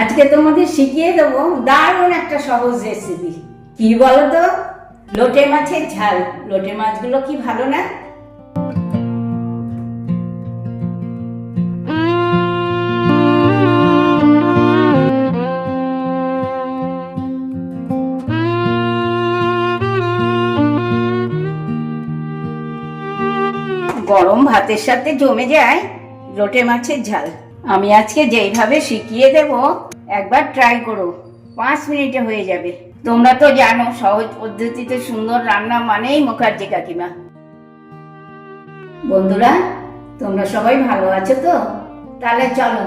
আজকে তোমাদের শিখিয়ে দেবো দারুণ একটা সহজ রেসিপি। কি বলো তো? লোটে মাছের ঝাল। লোটে মাছগুলো কি ভালো না? গরম ভাতের সাথে জমে যায় লোটে মাছের ঝাল। আমি আজকে যেইভাবে শিখিয়ে দেব একবার ট্রাই করো, 5 মিনিটে হয়ে যাবে। তোমরা তো জানো সহজ পদ্ধতিতে সুন্দর রান্না মানেই মুখার্জি কাকিমা। বন্ধুরা, তোমরা সবাই ভালো আছো তো? তাহলে চলো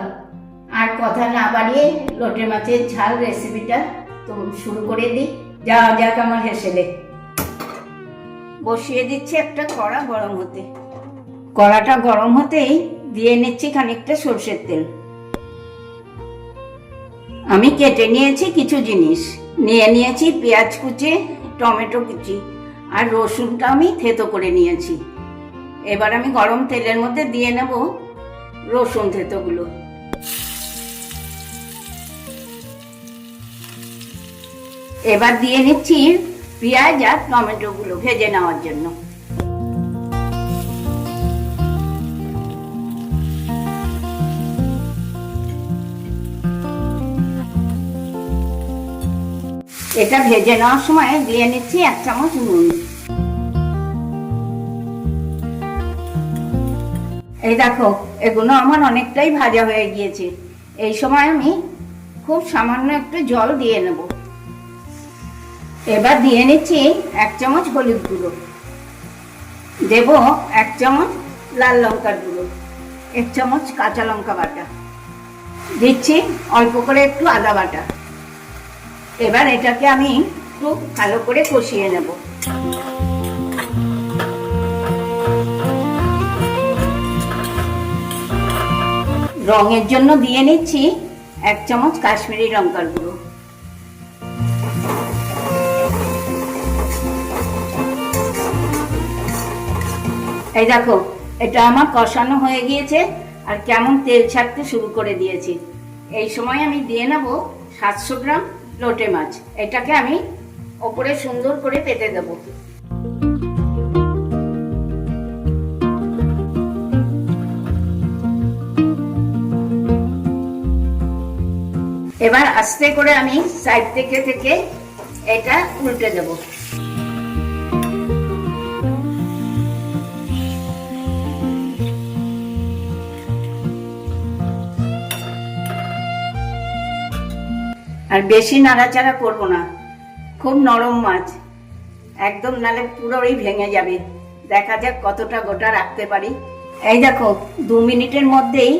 আর কথা না বাড়িয়ে লোটে মাছের ঝাল রেসিপিটা শুরু করে দিই। যাওয়া যাক আমার হেসেলে। বসিয়ে দিচ্ছি একটা কড়া গরম হতে। কড়াটা গরম হতেই দিয়ে নিচ্ছি খানিকটা সরষের তেল। আমি কেটে নিয়েছি কিছু জিনিস, নিয়ে নিয়েছি পেঁয়াজ কুচি, টমেটো কুচি আর রসুনটা আমি থেতো করে নিয়েছি। এবার আমি গরম তেলের মধ্যে দিয়ে নেব রসুন থেতোগুলো। এবার দিয়ে নিচ্ছি পেঁয়াজ আর টমেটোগুলো ভেজে নেওয়ার জন্য। এটা ভেজে নেওয়ার সময় দিয়ে নিচ্ছি 1 চামচ নুন। এই দেখো, এগুলো আমার অনেকটাই ভাজা হয়ে গিয়েছে। এই সময় আমি খুব সামান্য একটু জল দিয়ে নেব। এবার দিয়ে নিচ্ছি 1 চামচ হলুদ গুঁড়ো, দেব 1 চামচ লাল লঙ্কার গুঁড়ো, 1 চামচ কাঁচা লঙ্কা বাটা, দিচ্ছি অল্প করে একটু আদা বাটা। এবার এটাকে আমি খুব ভালো করে কষিয়ে নেব। রঙের জন্য দিয়ে নিচ্ছি 1 চামচ কাশ্মীরি লঙ্কার গুঁড়ো। এই দেখো, এটা আমার কষানো হয়ে গিয়েছে আর কেমন তেল ছাড়তে শুরু করে দিয়েছি। এই সময় আমি দিয়ে নেব 700 গ্রাম লোটে মাছ। এটাকে আমি ওপরে সুন্দর করে পেতে দেব। এবার আস্তে করে আমি সাইড থেকে থেকে এটা উল্টে দেব। আর বেশি নাড়াচাড়া করব না, খুব নরম মাছ একদম, নালে পুরোই ভেঙে যাবে। দেখা যাক কতটা গোটা রাখতে পারি। এই দেখো, 2 মিনিটের মধ্যেই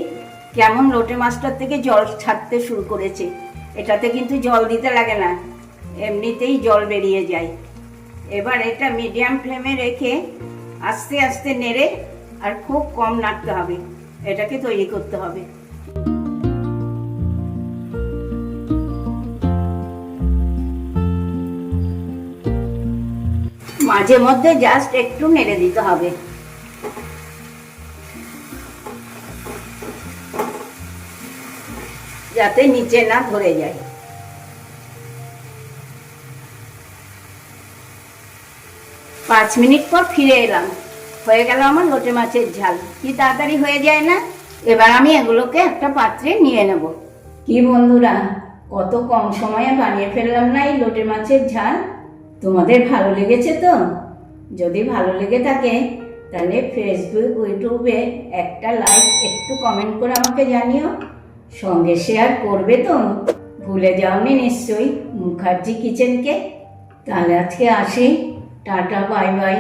কেমন লোটে মাছটার থেকে জল ছাড়তে শুরু করেছে। এটাতে কিন্তু জল দিতে লাগে না, এমনিতেই জল বেরিয়ে যায়। এবার এটা মিডিয়াম ফ্লেমে রেখে আস্তে আস্তে নেড়ে আর খুব কম নাড়তে হবে, এটাকে তৈরি করতে হবে। মাঝে মধ্যে জাস্ট একটু নেড়ে দিতে হবে। যাতে নিচে না ধরে যায়। 5 মিনিট পর ফিরে এলাম। হয়ে গেল আমার লোটে মাছের ঝাল। কি তাড়াতাড়ি হয়ে যায় না? এবার আমি এগুলোকে একটা পাত্রে নিয়ে নেব। কি বন্ধুরা, কত কম সময়ে বানিয়ে ফেললাম না এই লোটে মাছের ঝাল। তোমাদের ভালো লেগেছে তো? যদি ভালো লেগে থাকে তাহলে ফেসবুক, ইউটিউবে একটা লাইক, একটু কমেন্ট করে আমাকে জানিও। সঙ্গে শেয়ার করবে তো? ভুলে যাওনি নিশ্চয়ই মুখার্জি কিচেনকে। তাহলে আজকে আসি, টাটা, বাই বাই।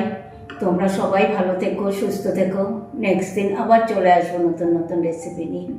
তোমরা সবাই ভালো থেকো, সুস্থ থেকো। নেক্সট দিন আবার চলে আসবো নতুন নতুন রেসিপি নিয়ে।